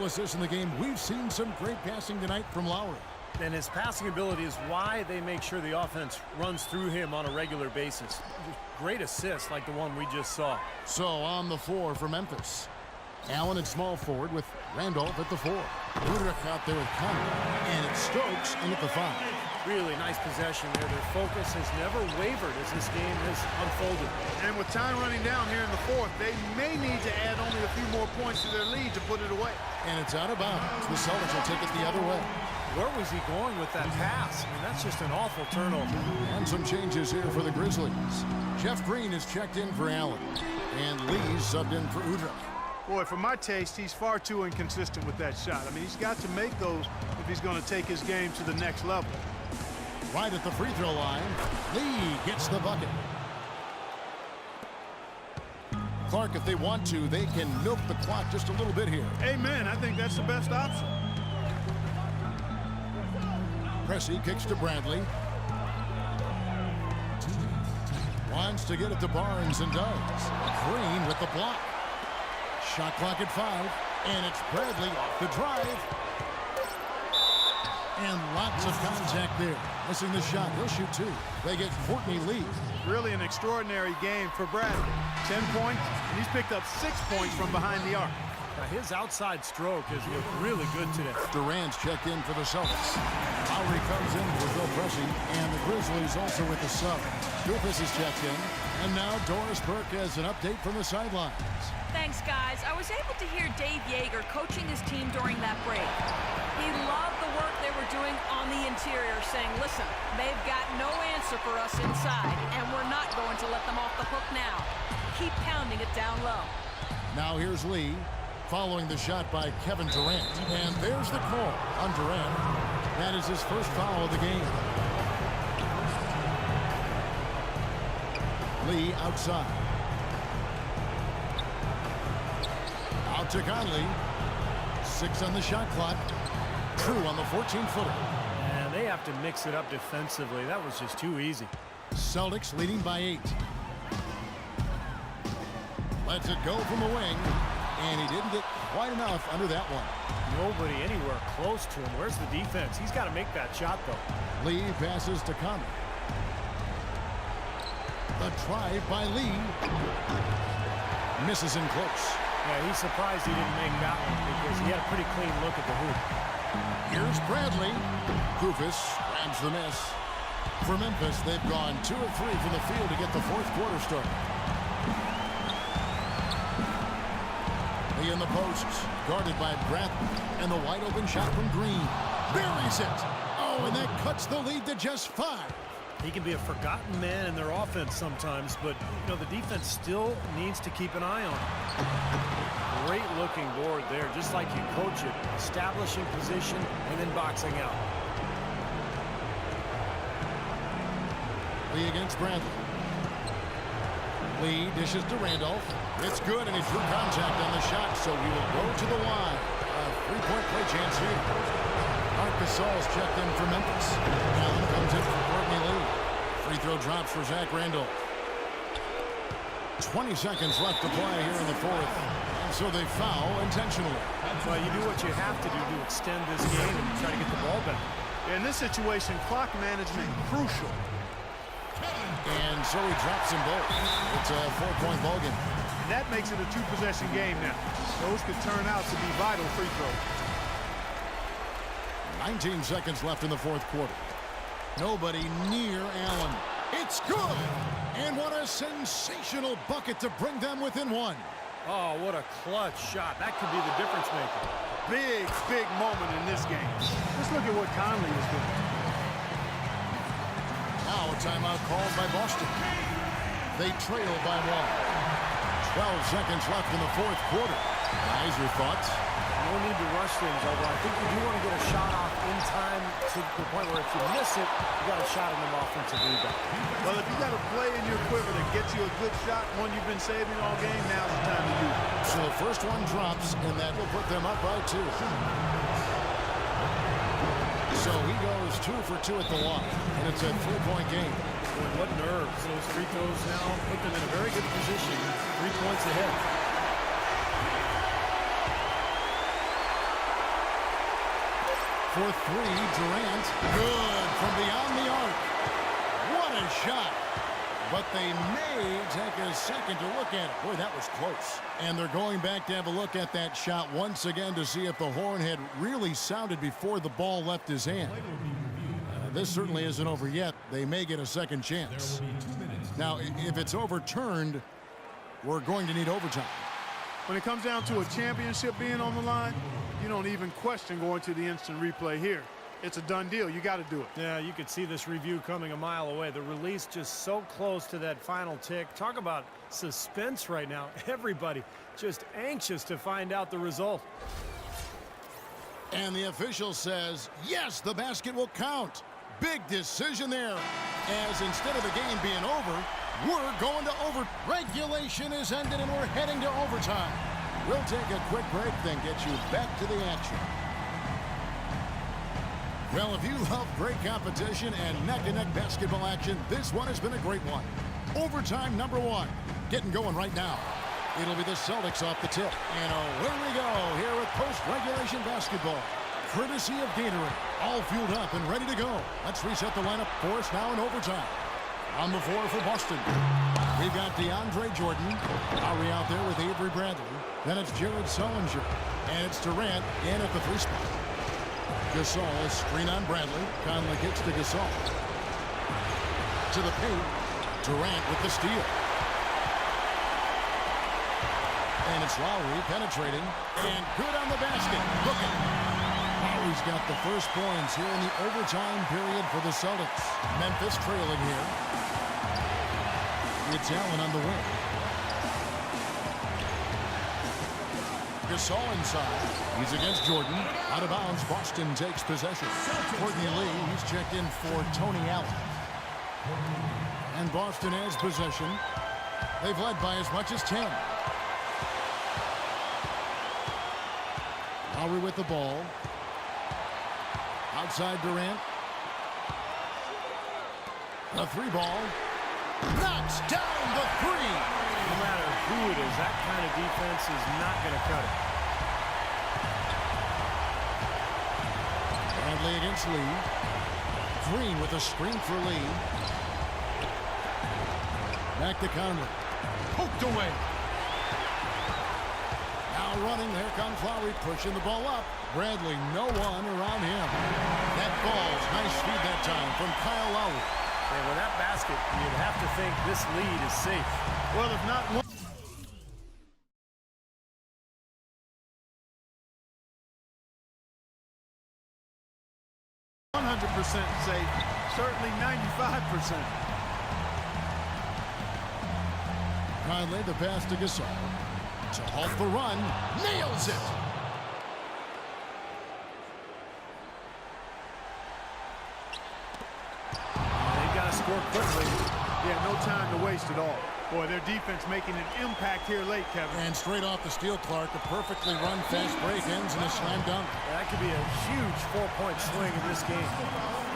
Assists in the game. We've seen some great passing tonight from Lowry. And his passing ability is why they make sure the offense runs through him on a regular basis. Great assists like the one we just saw. So on the floor for Memphis. Allen at small forward with Randolph at the 4. Udrich out there with Conley. And it's Stokes in at the 5. Really nice possession there. Their focus has never wavered as this game has unfolded. And with time running down here in the 4th, they may need to add only a few more points to their lead to put it away. And it's out of bounds. The Celtics will take it the other way. Where was he going with that pass? I mean, that's just an awful turnover. And some changes here for the Grizzlies. Jeff Green is checked in for Allen. And Lee's subbed in for Udrich. Boy, for my taste, he's far too inconsistent with that shot. I mean, he's got to make those if he's going to take his game to the next level. Right at the free throw line, Lee gets the bucket. Clark, if they want to, they can milk the clock just a little bit here. Amen. I think that's the best option. Pressey kicks to Bradley. Wants to get it to Barnes and does. Green with the block. Shot clock at 5. And it's Bradley off the drive. And lots of contact there. Missing the shot. He'll shoot 2. They get Courtney Lee. Really an extraordinary game for Bradley. 10 points, and he's picked up 6 points from behind the arc. Now his outside stroke has looked really good today. Durant's checked in for the Celtics. Lowry comes in for Bill Pressey, and the Grizzlies also with the sub. Dufus is checked in, and now Doris Burke has an update from the sidelines. Thanks, guys. I was able to hear Dave Yeager coaching his team during that break. He loved the work they were doing on the interior, saying, listen, they've got no answer for us inside, and we're not going to let them off the hook now. Keep pounding it down low. Now here's Lee, following the shot by Kevin Durant. And there's the call on Durant. That is his first foul of the game. Lee outside. Out to Conley. 6 on the shot clock. True on the 14-footer. And they have to mix it up defensively. That was just too easy. Celtics leading by 8. Lets it go from the wing. And he didn't get quite enough under that one. Nobody anywhere close to him. Where's the defense? He's got to make that shot, though. Lee passes to Conley. The drive by Lee. Misses in close. Yeah, he's surprised he didn't make that one because he had a pretty clean look at the hoop. Here's Bradley. Dufus grabs the miss. For Memphis, they've gone 2 of 3 from the field to get the 4th quarter started. Lee in the post, guarded by Bradley. And the wide open shot from Green. Buries it. Oh, and that cuts the lead to just 5. He can be a forgotten man in their offense sometimes, but the defense still needs to keep an eye on him. Great looking board there, just like you coach it, establishing position and then boxing out. Lee against Bradley. Lee dishes to Randolph. It's good, and he drew contact on the shot, so he will go to the line. A 3-point play chance here. Marc Gasol's checked in for Memphis. Allen comes in for Courtney Lee. Free throw drops for Zach Randolph. 20 seconds left to play here in the 4th. And so they foul intentionally. Well, you do what you have to do to extend this game and try to get the ball back. In this situation, clock management crucial. And so he drops them both. It's a 4-point ball game. And that makes it a 2-possession game now. Those could turn out to be vital free throws. 19 seconds left in the 4th quarter. Nobody near Allen. It's good! And what a sensational bucket to bring them within 1. Oh, what a clutch shot. That could be the difference maker. Big, big moment in this game. Let's look at what Conley is doing. Now a timeout called by Boston. They trail by 1. 12 seconds left in the 4th quarter. Guys, your thoughts? No need to rush things, although I think you do want to get a shot off in time to the point where if you miss it, you got a shot on them offensive rebound. Well, if you got a play in your quiver that gets you a good shot, one you've been saving all game, now's the time to do it. So the first one drops, and that will put them up by 2. So he goes 2 for 2 at the line, and it's a 3-point game. Boy, what nerves. Those free throws now put them in a very good position, 3 points ahead. For three, Durant. Good from beyond the arc. What a shot. But they may take a second to look at it. Boy, that was close. And they're going back to have a look at that shot once again to see if the horn had really sounded before the ball left his hand. This certainly isn't over yet. They may get a second chance. Now, if it's overturned, we're going to need overtime. When it comes down to a championship being on the line, you don't even question going to the instant replay here. It's a done deal. You got to do it. Yeah, you could see this review coming a mile away. The release just so close to that final tick. Talk about suspense right now. Everybody just anxious to find out the result. And the official says, yes, the basket will count. Big decision there. As instead of the game being over, we're going to over. Regulation is ended and we're heading to overtime. We'll take a quick break, then get you back to the action. Well, if you love great competition and neck-to-neck basketball action, this one has been a great one. Overtime number one. Getting going right now. It'll be the Celtics off the tip. And away we go here with post-regulation basketball. Courtesy of Gatorade. All fueled up and ready to go. Let's reset the lineup for us now in overtime. On the floor for Boston, we've got DeAndre Jordan. Lowry out there with Avery Bradley. Then it's Jared Sullinger. And it's Durant in at the three spot. Gasol, screen on Bradley. Conley kicks to Gasol. To the paint. Durant with the steal. And it's Lowry penetrating. And good on the basket. Looking. Lowry's got the first points here in the overtime period for the Celtics. Memphis trailing here. It's Allen on the wing. Gasol inside. He's against Jordan. Out of bounds. Boston takes possession. Courtney Lee, he's checked in for Tony Allen. And Boston has possession. They've led by as much as 10. Lowry with the ball. Outside Durant. The three ball. Knocks down the three. No matter who it is, that kind of defense is not going to cut it. Bradley against Lee. Green with a screen for Lee. Back to Conley. Poked away. Now running. Here comes Lowry pushing the ball up. Bradley, no one around him. That ball's nice speed that time from Kyle Lowry. And with that basket, you'd have to think this lead is safe. Well, if not one. 100% safe, certainly 95%. Conley, the pass to Gasol. To halt the run. Nails it. They've got to score quickly. Yeah, no time to waste at all. Boy, their defense making an impact here late, Kevin. And straight off the steal, Clark, a perfectly run fast break ends in a slam dunk. That could be a huge 4-point swing in this game.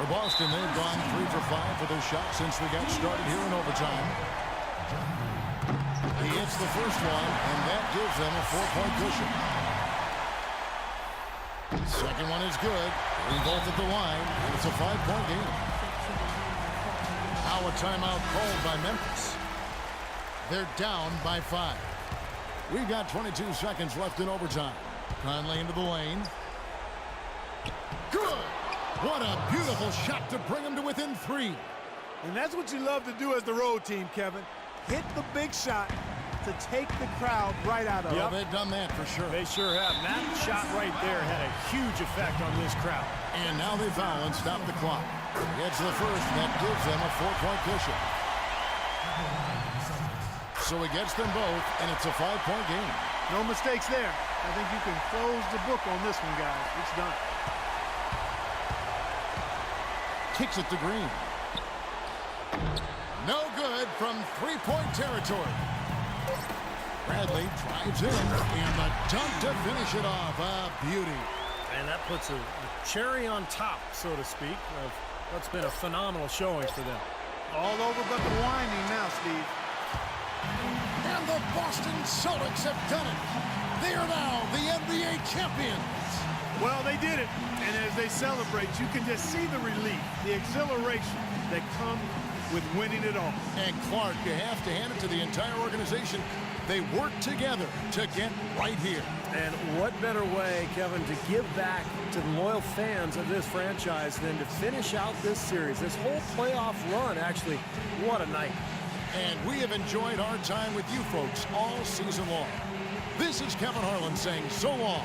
For Boston, they've gone 3 for 5 for their shot since we got started here in overtime. He hits the first one, and that gives them a 4-point cushion. Second one is good. They both at the line, and it's a 5-point game. Now a timeout called by Memphis. They're down by 5. We've got 22 seconds left in overtime. Conley into the lane. Good! What a beautiful shot to bring them to within 3. And that's what you love to do as the road team, Kevin. Hit the big shot to take the crowd right out of it. Well, they've done that for sure. They sure have. That shot right there had a huge effect on this crowd. And now they foul and stop the clock. Gets the first, that gives them a 4-point cushion. So he gets them both, and it's a 5-point game. No mistakes there. I think you can close the book on this one, guys. It's done. Kicks it to Green. No good from 3-point territory. Bradley drives in, and the dunk to finish it off. A beauty. And that puts a cherry on top, so to speak, of what's been a phenomenal showing for them. All over but the winding now, Steve. And the Boston Celtics have done it. They are now the NBA champions. Well, they did it. And as they celebrate, you can just see the relief, the exhilaration that comes with winning it all. And Clark, you have to hand it to the entire organization. They work together to get right here. And what better way, Kevin, to give back to the loyal fans of this franchise than to finish out this series, this whole playoff run, actually. What a night. And we have enjoyed our time with you folks all season long. This is Kevin Harlan saying so long